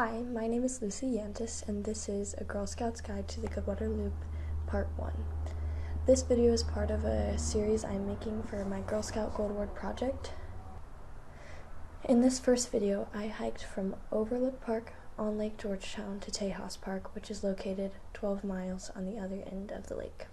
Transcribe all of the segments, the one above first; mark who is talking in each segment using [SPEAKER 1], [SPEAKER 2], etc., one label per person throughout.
[SPEAKER 1] Hi, my name is Lucy Yantis, and this is a Girl Scout's Guide to the Goodwater Loop, Part 1. This video is part of a series I'm making for my Girl Scout Gold Award project. In this first video, I hiked from Overlook Park on Lake Georgetown to Tejas Park, which is located 12 miles on the other end of the lake.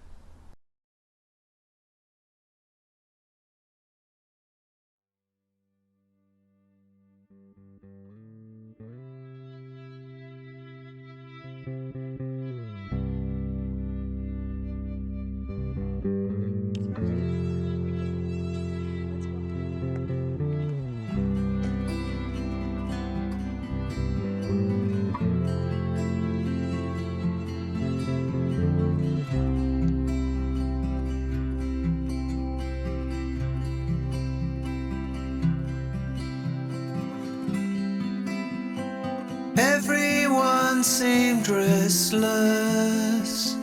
[SPEAKER 2] Everyone seemed restless.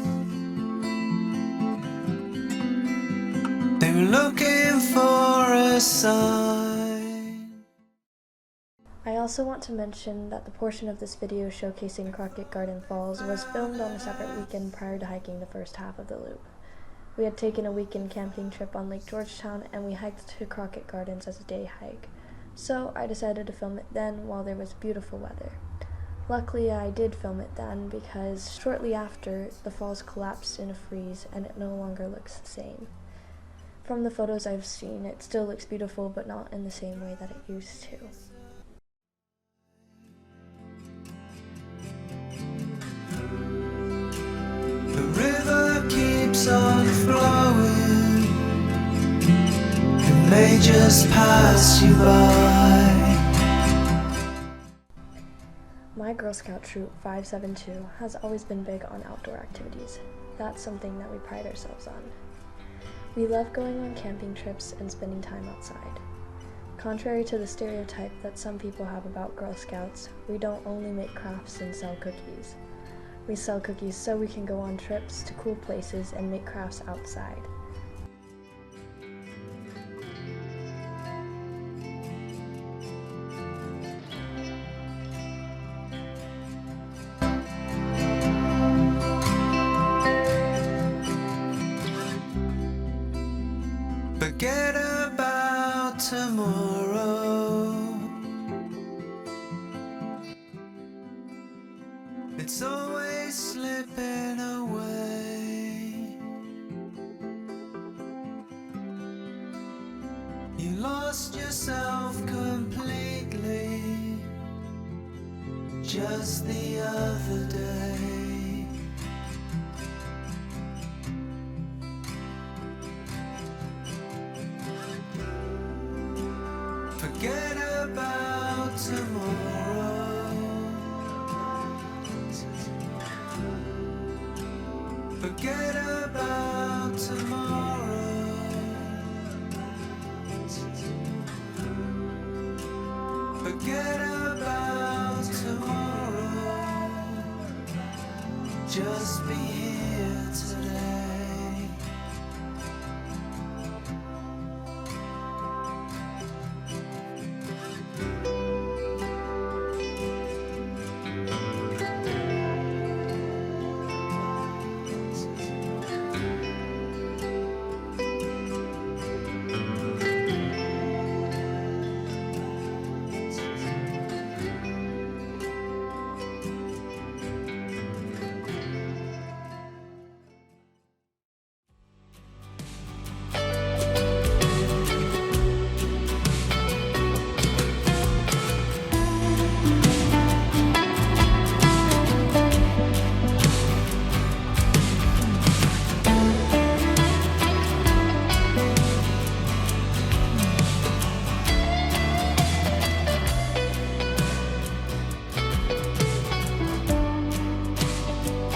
[SPEAKER 2] They were looking for a sign.
[SPEAKER 1] I also want to mention that the portion of this video showcasing Crockett Garden Falls was filmed on a separate weekend prior to hiking the first half of the loop. We had taken a weekend camping trip on Lake Georgetown and we hiked to Crockett Gardens as a day hike. So I decided to film it then while there was beautiful weather. Luckily, I did film it then because shortly after, the falls collapsed in a freeze and it no longer looks the same. From the photos I've seen, it still looks beautiful, but not in the same way that it used to.
[SPEAKER 2] The river keeps on flowing. It may just pass you by.
[SPEAKER 1] My Girl Scout Troop 572 has always been big on outdoor activities. That's something that we pride ourselves on. We love going on camping trips and spending time outside. Contrary to the stereotype that some people have about Girl Scouts, we don't only make crafts and sell cookies. We sell cookies so we can go on trips to cool places and make crafts outside.
[SPEAKER 2] Forget about tomorrow. It's always slipping away. You lost yourself completely just the other day. Forget about tomorrow. Forget about tomorrow. Forget about tomorrow. Just be here today.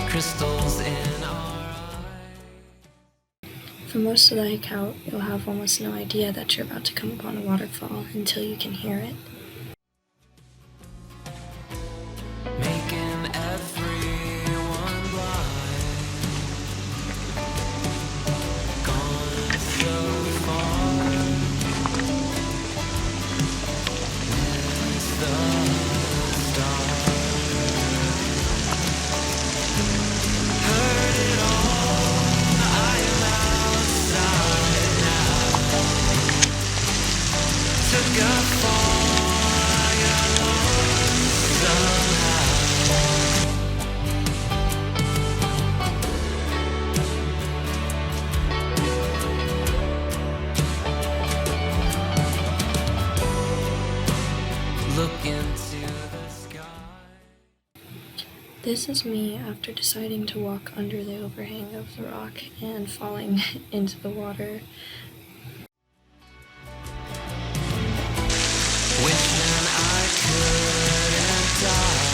[SPEAKER 2] Crystals in our eyes.
[SPEAKER 1] For most of the hike out, you'll have almost no idea that you're about to come upon a waterfall until you can hear it.
[SPEAKER 2] Making everyone blind. Gone so far. It's the stars.
[SPEAKER 1] This is me after deciding to walk under the overhang of the rock and falling into the water.
[SPEAKER 2] Wishing I couldn't die.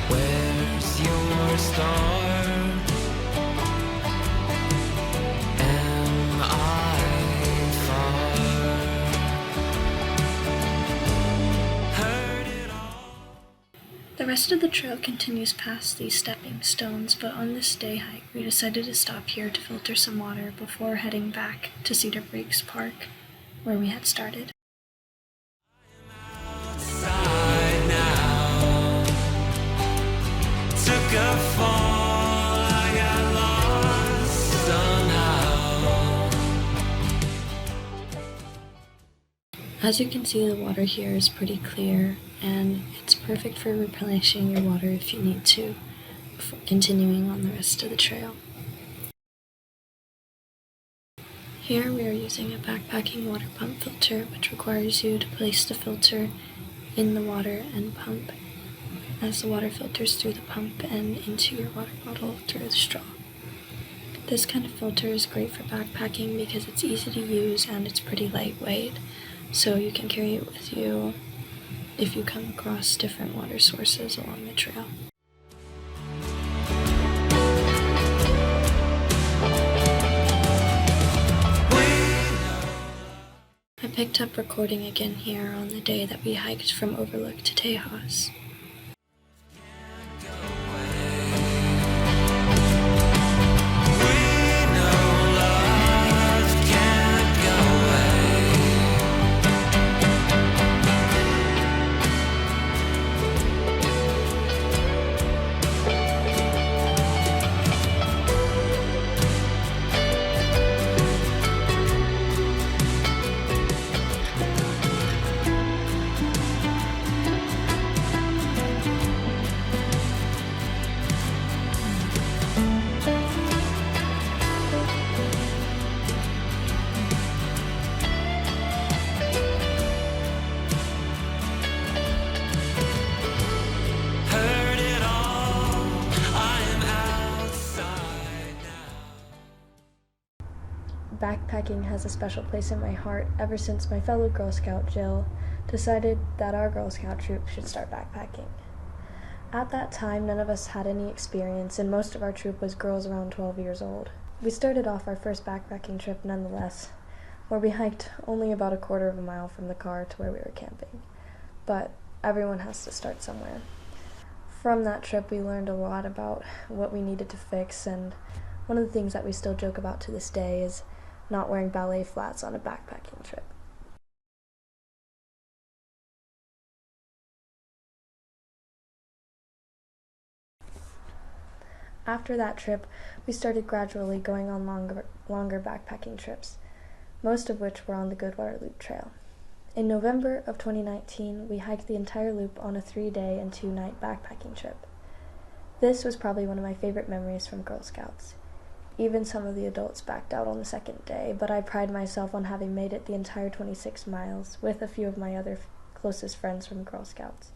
[SPEAKER 2] Where's your star? Am I far? Heard it all.
[SPEAKER 1] The rest of the trail continues past these stepping stones, but on this day hike, we decided to stop here to filter some water before heading back to Cedar Breaks Park, where we had started.
[SPEAKER 2] Outside now. Took a fall, I got lost somehow.
[SPEAKER 1] As you can see, the water here is pretty clear, and it's perfect for replenishing your water if you need to, before continuing on the rest of the trail. Here we are using a backpacking water pump filter, which requires you to place the filter in the water and pump as the water filters through the pump and into your water bottle through the straw. This kind of filter is great for backpacking because it's easy to use and it's pretty lightweight, so you can carry it with you if you come across different water sources along the trail. I picked up recording again here on the day that we hiked from Overlook to Tejas.
[SPEAKER 2] Heard it all, I am outside now.
[SPEAKER 1] Backpacking has a special place in my heart ever since my fellow Girl Scout Jill decided that our Girl Scout troop should start backpacking. At that time, none of us had any experience, and most of our troop was girls around 12 years old. We started off our first backpacking trip nonetheless, where we hiked only about a quarter of a mile from the car to where we were camping. But everyone has to start somewhere. From that trip, we learned a lot about what we needed to fix, and one of the things that we still joke about to this day is not wearing ballet flats on a backpacking trip. After that trip, we started gradually going on longer backpacking trips, most of which were on the Goodwater Loop Trail. In November of 2019, we hiked the entire loop on a 3-day and 2-night backpacking trip. This was probably one of my favorite memories from Girl Scouts. Even some of the adults backed out on the second day, but I pride myself on having made it the entire 26 miles with a few of my other closest friends from Girl Scouts.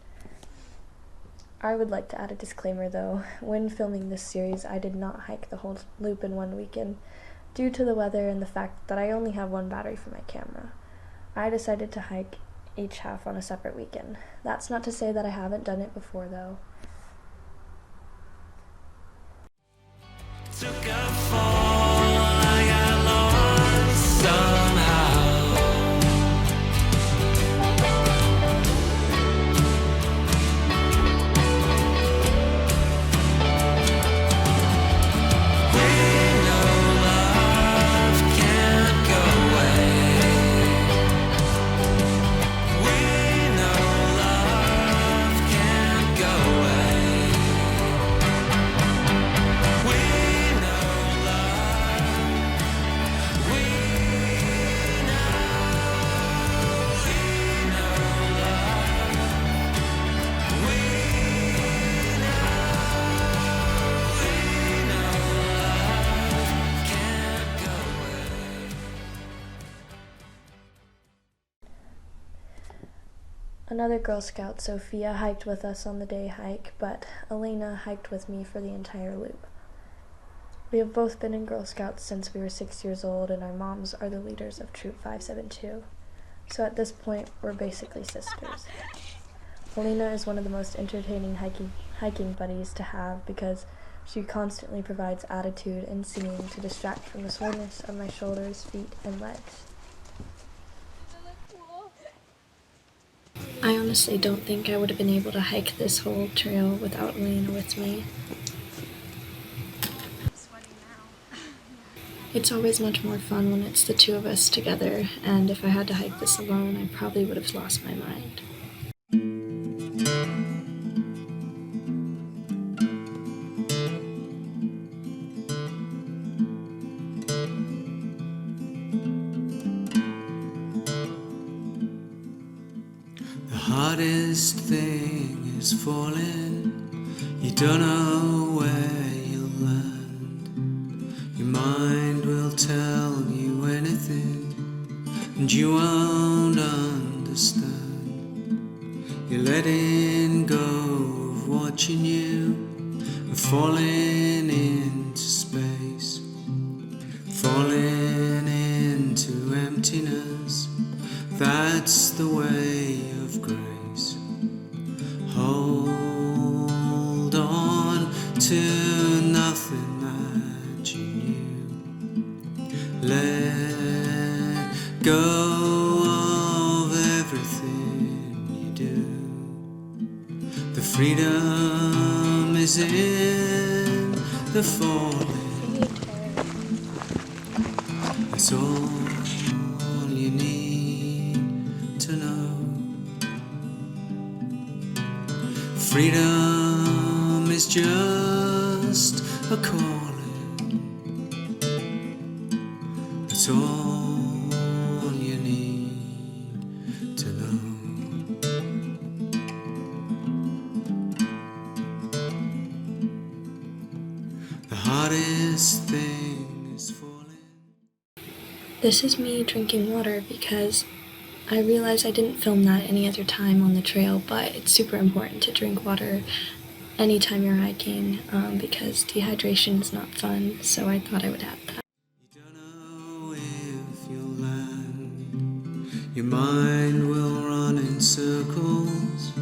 [SPEAKER 1] I would like to add a disclaimer though. When filming this series, I did not hike the whole loop in one weekend due to the weather and the fact that I only have one battery for my camera. I decided to hike each half on a separate weekend. That's not to say that I haven't done it before though.
[SPEAKER 2] Took a fall, I got lost somehow. We know love can't go away. We know love can't go away.
[SPEAKER 1] Another Girl Scout, Sophia, hiked with us on the day hike, but Elena hiked with me for the entire loop. We have both been in Girl Scouts since we were 6 years old, and our moms are the leaders of Troop 572. So at this point, we're basically sisters. Elena is one of the most entertaining hiking buddies to have because she constantly provides attitude and singing to distract from the soreness of my shoulders, feet, and legs. I honestly don't think I would have been able to hike this whole trail without Elena with me. It's always much more fun when it's the two of us together, and if I had to hike this alone, I probably would have lost my mind.
[SPEAKER 2] The hardest thing is falling. You don't know where you'll land. Your mind will tell you anything, and you won't understand. You're letting go of watching you and falling into space, falling into emptiness. That's the way of grace. Hold on to nothing that you knew. Let go of everything you do. The freedom is in the falling. That's all you need to know. Freedom is just a calling. That's all you need to know. The hardest thing is falling.
[SPEAKER 1] This is me drinking water because I realized I didn't film that any other time on the trail, but it's super important to drink water anytime you're hiking because dehydration is not fun, so I thought I would add that.
[SPEAKER 2] You don't know if you'll land. Your mind will run in circles,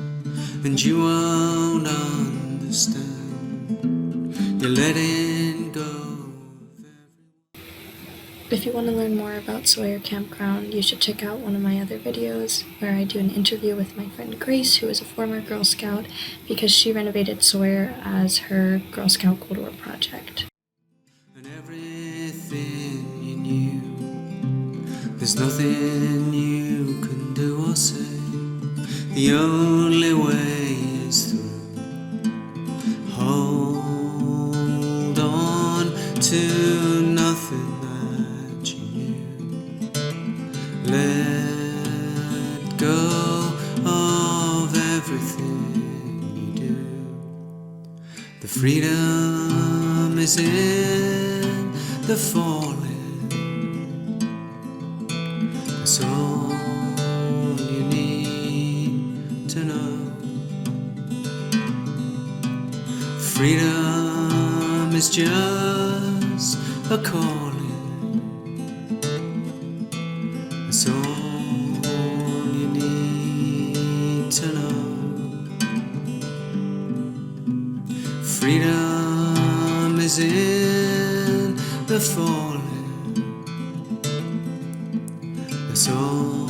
[SPEAKER 2] and you won't understand. You're letting go of everyone.
[SPEAKER 1] If you want to learn more about Sawyer Campground, you should check out one of my other videos where I do an interview with my friend Grace, who is a former Girl Scout, because she renovated Sawyer as her Girl Scout Gold War project.
[SPEAKER 2] And everything you knew, there's nothing you can do or say. The only way is through. Hold on to nothing that you knew. Let go of everything you do. The freedom is in the falling. That's all you need to know. Freedom is just a calling. That's all you need to know. Freedom is in the falling. That's all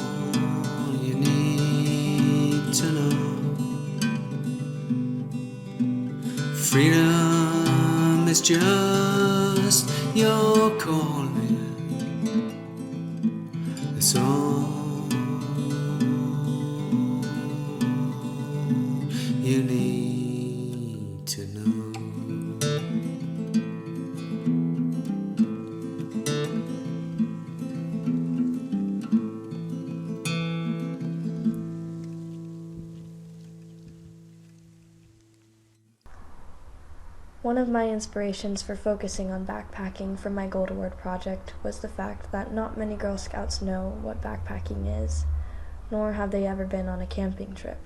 [SPEAKER 2] you need to know. Freedom is just your calling. That's all you need to know.
[SPEAKER 1] One of my inspirations for focusing on backpacking for my Gold Award project was the fact that not many Girl Scouts know what backpacking is. nor have they ever been on a camping trip.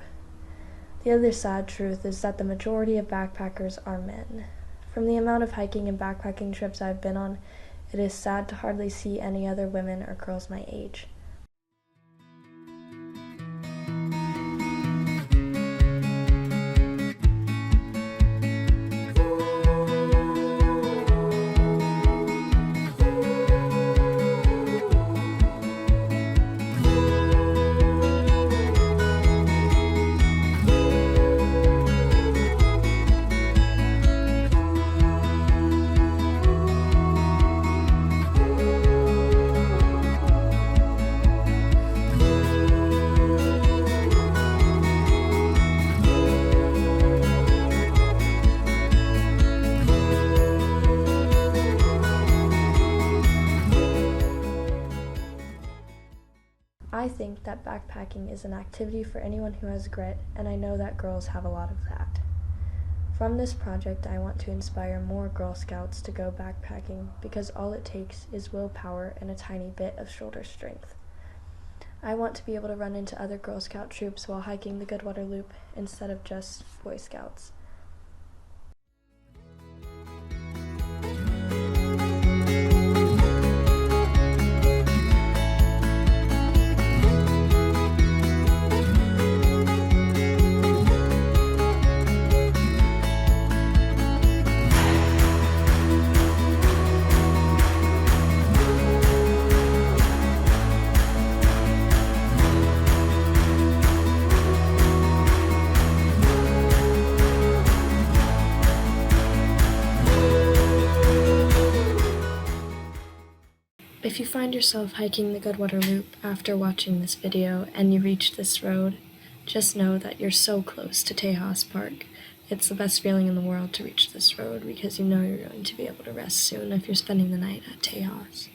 [SPEAKER 1] The other sad truth is that the majority of backpackers are men. From the amount of hiking and backpacking trips I've been on, it is sad to hardly see any other women or girls my age. I think that backpacking is an activity for anyone who has grit, and I know that girls have a lot of that. From this project, I want to inspire more Girl Scouts to go backpacking because all it takes is willpower and a tiny bit of shoulder strength. I want to be able to run into other Girl Scout troops while hiking the Goodwater Loop instead of just Boy Scouts. If you find yourself hiking the Goodwater Loop after watching this video and you reach this road, just know that you're so close to Tejas Park. It's the best feeling in the world to reach this road because you know you're going to be able to rest soon if you're spending the night at Tejas.